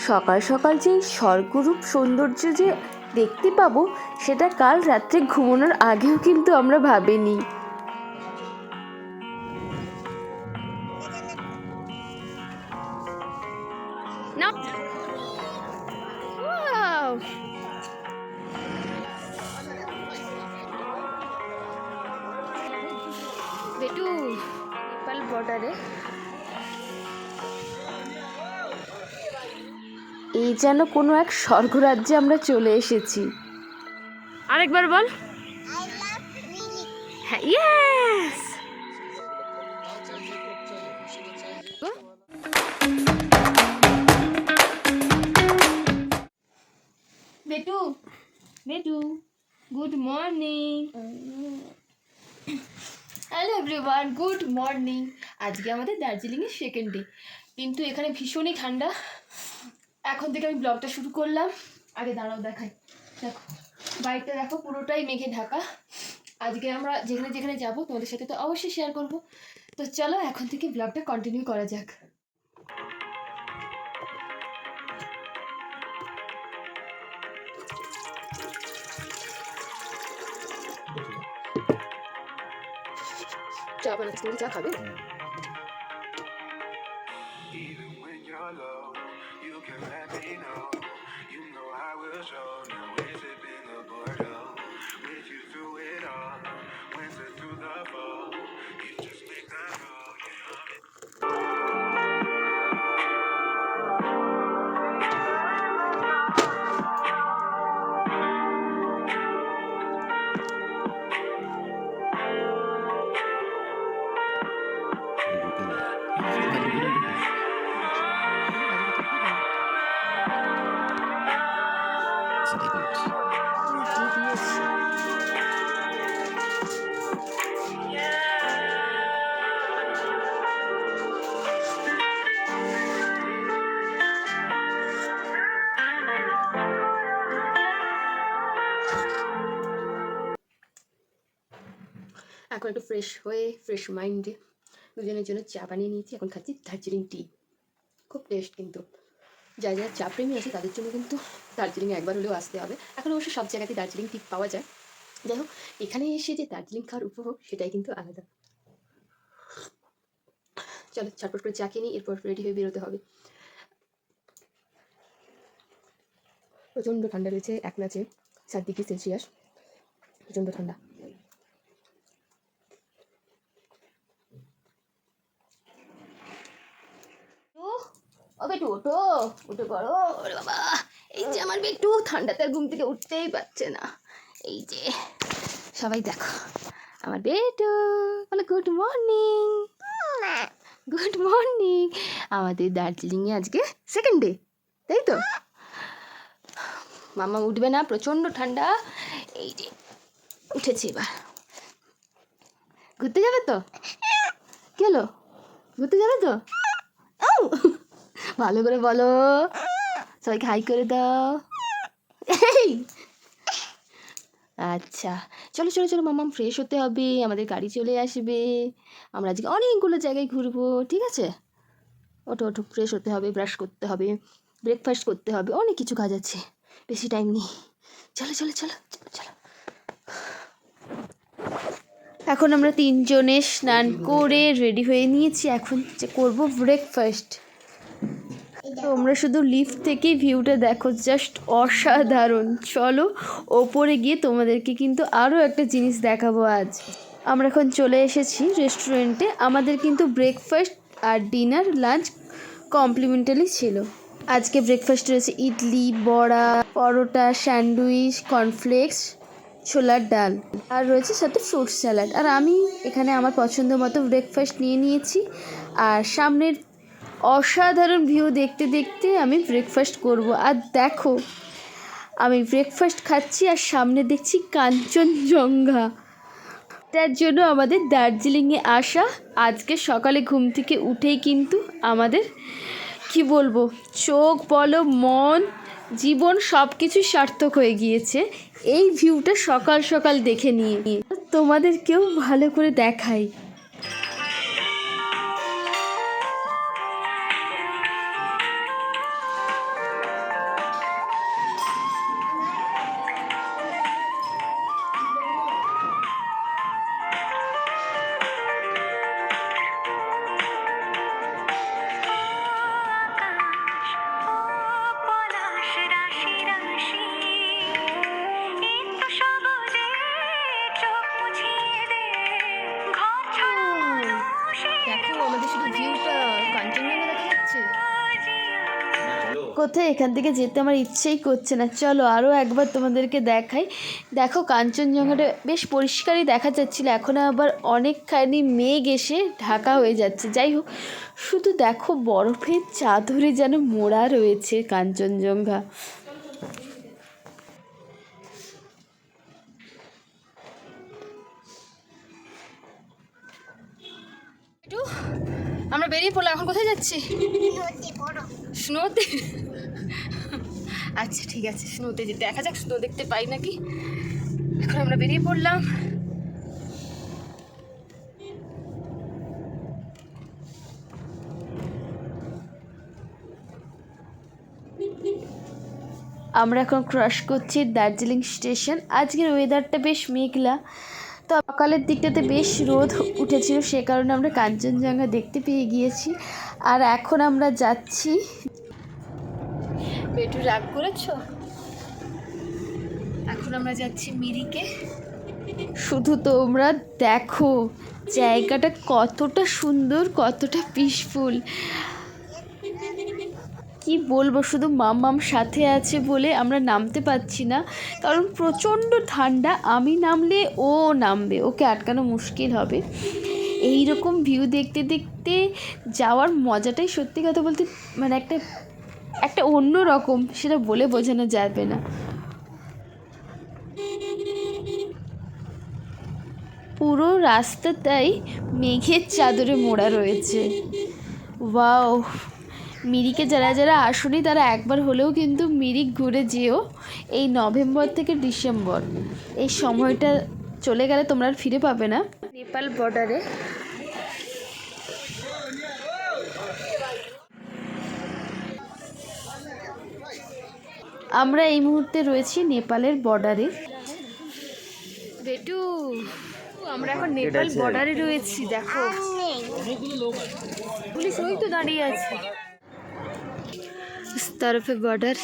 সকাল সকাল যে স্বর্গরূপ সৌন্দর্য যে দেখতে পাবো সেটা কাল রাত্রে ঘুমানোর আগেও কিন্তু আমরা ভাবিনি। বেটু নেপাল বর্ডারে এই যেন কোনো এক স্বর্গরাজ্যে আমরা চলে এসেছি। আরেকবার বল। হ্যাঁ, ইয়েস। বেটু বেটু good morning. Hello everyone, good morning. আজকে আমাদের দার্জিলিংয়ের সেকেন্ড ডে, কিন্তু এখানে ভীষণই ঠান্ডা। এখন থেকে আমি ব্লগটা শুরু করলাম। আগে দাঁড়াও দেখাই, দেখো বাইকটা দেখো পুরোটাই মেঘে ঢাকা। আজকে আমরা যেখানে যেখানে যাবো তোমাদের সাথে তো অবশ্যই শেয়ার করব। তো চলো এখন থেকে ব্লগটা কন্টিনিউ করা যাক। চা বানাচ্ছি, তুমি চা খাবে? এখন একটু ফ্রেশ হয়ে ফ্রেশ মাইন্ডে দুজনের জন্য চা বানিয়ে নিয়েছি। এখন খাচ্ছি দার্জিলিং টি, খুব টেস্ট। কিন্তু যারা যারা চা প্রেমী আছে তাদের জন্য কিন্তু দার্জিলিংয়ে একবার হলেও আসতে হবে। এখন অবশ্য সব জায়গাতেই দার্জিলিং টি পাওয়া যায়। যাই হোক, এখানে এসে যে দার্জিলিং খাওয়ার উপভোগ সেটাই কিন্তু আলাদা। চলো ছটপট করে চা খেয়ে নিই, এরপর রেডি হয়ে বেরোতে হবে। প্রচণ্ড ঠান্ডা রয়েছে, 1°C, প্রচণ্ড ঠান্ডা। ও বেটু ওঠো, উঠে পড়ো। ওরে বাবা, এই যে আমার বেটু ঠান্ডাতে ঘুম থেকে উঠতেই পারছে না। এই যে সবাই দেখো আমার বেটু, বলে গুড মর্নিং। Good morning. আমাদের দার্জিলিংয়ে আজকে সেকেন্ড ডে, তাই তো? মামা উঠবে না, প্রচণ্ড ঠান্ডা। এই যে উঠেছি, এবার ঘুরতে যাবে তো? কি হলো, ঘুরতে যাবে তো? ভালো করে বলো, সবাইকে হাই করে দাও। আচ্ছা চলো চলো চলো মামাম, ফ্রেশ হতে হবে, আমাদের গাড়ি চলে আসবে। আমরা আজকে অনেকগুলো জায়গায় ঘুরবো, ঠিক আছে? ওঠো ওঠো, ফ্রেশ হতে হবে, ব্রাশ করতে হবে, ব্রেকফাস্ট করতে হবে, অনেক কিছু কাজ আছে, বেশি টাইম নেই। চলো চলো চলো চলো চলো। এখন আমরা তিনজনে স্নান করে রেডি হয়ে নিয়েছি, এখন যে করবো ব্রেকফাস্ট। তোমরা শুধু লিফট থেকেই ভিউটা দেখো, জাস্ট অসাধারণ। চলো ওপরে গিয়ে তোমাদেরকে কিন্তু আরও একটা জিনিস দেখাবো। আজ আমরা এখন চলে এসেছি রেস্টুরেন্টে। আমাদের কিন্তু ব্রেকফাস্ট আর ডিনার লাঞ্চ কমপ্লিমেন্টারি ছিল। আজকে ব্রেকফাস্ট রয়েছে ইডলি, বড়া, পরোটা, স্যান্ডউইচ, কর্নফ্লেক্স, ছোলার ডাল, আর রয়েছে সাথে ফ্রুট স্যালাড। আর আমি এখানে আমার পছন্দ মতো ব্রেকফাস্ট নিয়ে নিয়েছি। আর সামনের অসাধারণ ভিউ দেখতে দেখতে আমি ব্রেকফাস্ট করব। আর দেখো আমি ব্রেকফাস্ট খাচ্ছি আর সামনে দেখছি কাঞ্চনজঙ্ঘা। তার জন্য আমাদের দার্জিলিংয়ে আসা। আজকে সকালে ঘুম থেকে উঠেই কিন্তু আমাদের কি বলবো, চোখ বলো, মন, জীবন সব কিছু সার্থক হয়ে গিয়েছে এই ভিউটা সকাল সকাল দেখে নিয়ে। তোমাদেরকেও ভালো করে দেখাই। কোথায়, এখান থেকে যেতে আমার ইচ্ছেই করছে না। চলো আরও একবার তোমাদেরকে দেখাই। দেখো কাঞ্চনজঙ্ঘাটা বেশ পরিষ্কারই দেখা যাচ্ছিলো, এখন আবার অনেকখানি মেঘ এসে ঢাকা হয়ে যাচ্ছে। যাই হোক, শুধু দেখো বরফের চাদরে যেন মোড়া রয়েছে কাঞ্চনজঙ্ঘা। আমরা বেরিয়ে পড়লাম, এখন কোথায় যাচ্ছি? স্নোতে। আচ্ছা ঠিক আছে, স্নোতে যেতে, দেখা যাক স্নো দেখতে পাই নাকি। এখন আমরা বেরিয়ে পড়লাম। আমরা এখন ক্রস করছি দার্জিলিং স্টেশন। আজকের ওয়েদারটা বেশ মেঘলা, তো সকালের দিকটাতে বেশ রোদ উঠেছিল, সে কারণে আমরা কাঞ্চনজঙ্ঘা দেখতে পেয়ে গিয়েছি। আর এখন আমরা যাচ্ছি। একটু রাগ করেছো? এখন আমরা যাচ্ছি মিরিকে। শুধু তোমরা দেখো জায়গাটা কতটা সুন্দর, কতটা পিসফুল। কি বলবো, শুধু মাম সাথে আছে বলে আমরা নামতে পারছি না, কারণ প্রচণ্ড ঠান্ডা। আমি নামলে ও নামবে, ওকে আটকানো মুশকিল হবে। এই রকম ভিউ দেখতে দেখতে যাওয়ার মজাটাই সত্যি কথা বলতে মানে একটা অন্য রকম, সেটা বলে বোঝানো যাবে না। পুরো রাস্তাটাই মেঘের চাদরে মোড়া রয়েছে। ওয়াও! মিরিকে যারা যারা আসনি তারা একবার হলেও কিন্তু মিরিক ঘুরে যেও। এই নভেম্বর থেকে ডিসেম্বর এই সময়টা চলে গেলে তোমরা আর ফিরে পাবে না। নেপাল বর্ডারে আমরা এই মুহূর্তে রয়েছি নেপালের বর্ডারে। বেটু, আমরা এখন নেপাল বর্ডারে রয়েছি। দেখো পুলিশ ওই তো দাঁড়িয়ে আছে। তরফে বর্ডার,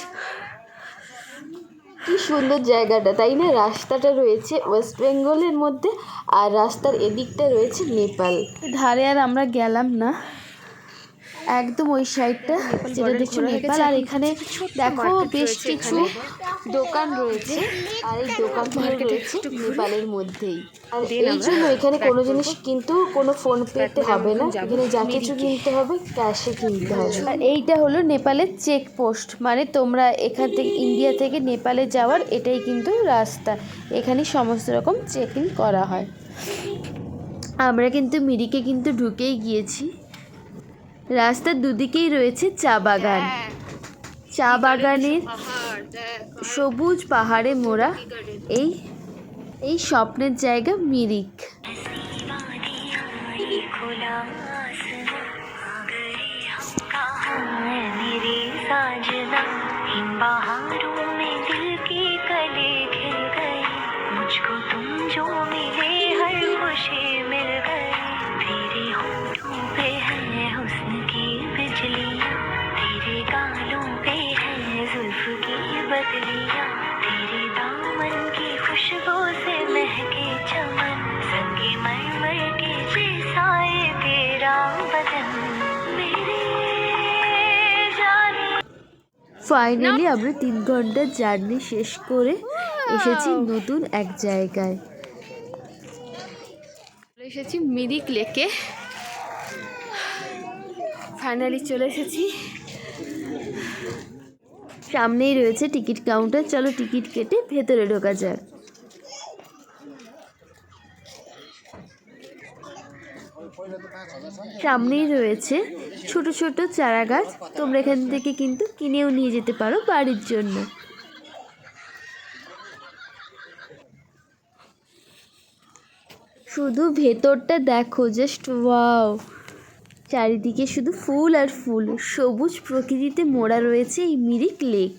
কি সুন্দর জায়গাটা, তাই না? রাস্তাটা রয়েছে ওয়েস্ট বেঙ্গলের মধ্যে, আর রাস্তার এদিকটা রয়েছে নেপাল ধারে। আর আমরা গেলাম না, একদম ওই সাইডটা যেটা দেখছো নেপাল। আর এখানে দেখো বেশ কিছু দোকান রয়েছে, আর এই দোকানগুলো রয়েছে নেপালের মধ্যেই। আর এই জন্য এখানে কোনো জিনিস কিন্তু কোনো ফোন পেতে হবে না, এখানে যা কিছু কিনতে হবে ক্যাশে কিনতে হবে। আর এইটা হলো নেপালের চেকপোস্ট, মানে তোমরা এখান থেকে ইন্ডিয়া থেকে নেপালে যাওয়ার এটাই কিন্তু রাস্তা। এখানে সমস্ত রকম চেকিং করা হয়। আমরা কিন্তু মিরিকে কিন্তু ঢুকেই গিয়েছি। রাস্তার দুদিকেই রয়েছে চা বাগান, চা বাগানের সবুজ পাহাড়ে মোড়া এই স্বপ্নের জায়গা মিরিক। ফাইনালি আমরা 3 ঘন্টার জার্নি শেষ করে এসেছি নতুন এক জায়গায়। এসেছি মিরিক লেকে। ফাইনালি চলে এসেছি। সামনেই রয়েছে টিকিট কাউন্টার, চলো টিকিট কেটে ভেতরে ঢোকা যাক। সামনেই রয়েছে ছোট ছোট চারা গাছ, তোমরা এখান থেকে কিন্তু কিনেও নিয়ে যেতে পারো বাড়ির জন্য। শুধু ভেতরটা দেখো, জাস্ট ওয়াও! চারিদিকে শুধু ফুল আর ফুল, সবুজ প্রকৃতিতে মোড়া রয়েছে এই মিরিক লেক।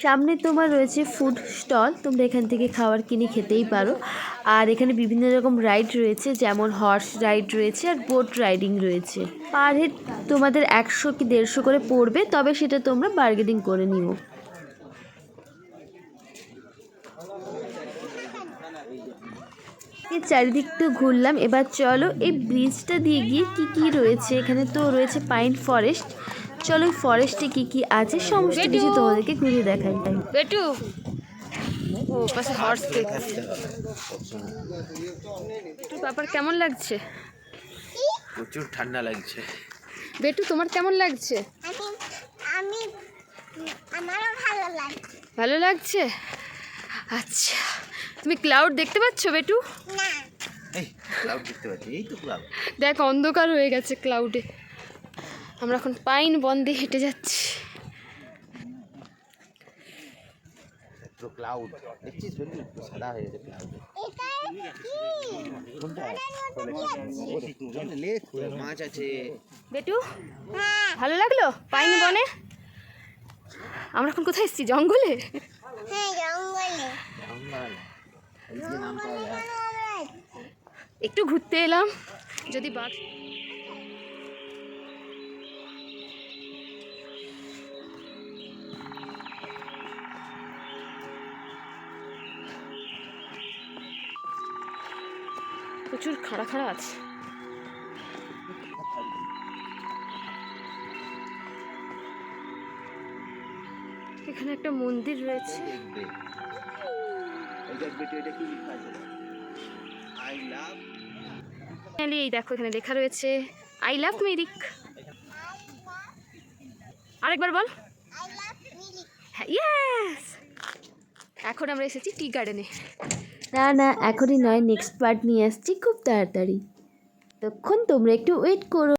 সামনে তোমার রয়েছে ফুড স্টল, তোমরা এখান থেকে খাবার কিনে খেতেই পারো। আর এখানে বিভিন্ন রকম রাইড রয়েছে, যেমন হর্স রাইড রয়েছে আর বোট রাইডিং রয়েছে। পার হেড তোমাদের 100 কি 150 করে পড়বে, তবে সেটা তোমরা বার্গেনিং করে নিও। চারিদিক তো ঘুরলাম, এবার চলো এই ব্রিজটা দিয়ে গিয়ে কি কি রয়েছে। এখানে তো রয়েছে পাইন ফরেস্ট, চলো এই ফরেস্টে কি কি আছে সমস্ত কিছু তোমাদেরকে ঘুরিয়ে দেখাই। বেটু ও পাশে হর্স দেখছে। বেটু ব্যাপার কেমন লাগছে? প্রচুর ঠান্ডা লাগছে। বেটু তোমার কেমন লাগছে? আমি আমারও ভালো লাগছে। ভালো লাগছে, আচ্ছা। তুমি ক্লাউড দেখতে পাচ্ছ বেটু? না, এই ক্লাউড দেখতে পাচ্ছি, এই তো ক্লাউড। দেখ অন্ধকার হয়ে গেছে ক্লাউডে। আমরা এখন পাইন বন দিয়ে হেঁটে যাচ্ছি। তো ক্লাউড দেখছিস বন্ধু, সাদা হয়ে গেছে ক্লাউড। এটা কি? কোনটা? লেক, মাছ আছে। বেটু হ্যাঁ, ভালো লাগলো পাইন বনে? আমরা এখন কোথায় এসেছি? জঙ্গলে। হ্যাঁ জঙ্গলে। জঙ্গল, এই যে নাম পাওয়া যায়। একটু ঘুরতে এলাম, যদি বাঘ প্রচুর খাড়া খাড়া আছে। এখানে একটা মন্দির রয়েছে। দেখবে এই দেখবে তো, এটা কি লেখা আছে? I love. এই দেখো এখানে লেখা রয়েছে আই লাভ মিরিক। আরেকবার বল। I love Mirik. হ্যাঁ, ইয়েস। এখন আমরা এসেছি টি গার্ডেনে। না না, এখনই নয়, নেক্সট পার্ট নিয়ে আসছি খুব তাড়াতাড়ি। তখন তোমরা একটু ওয়েট করো।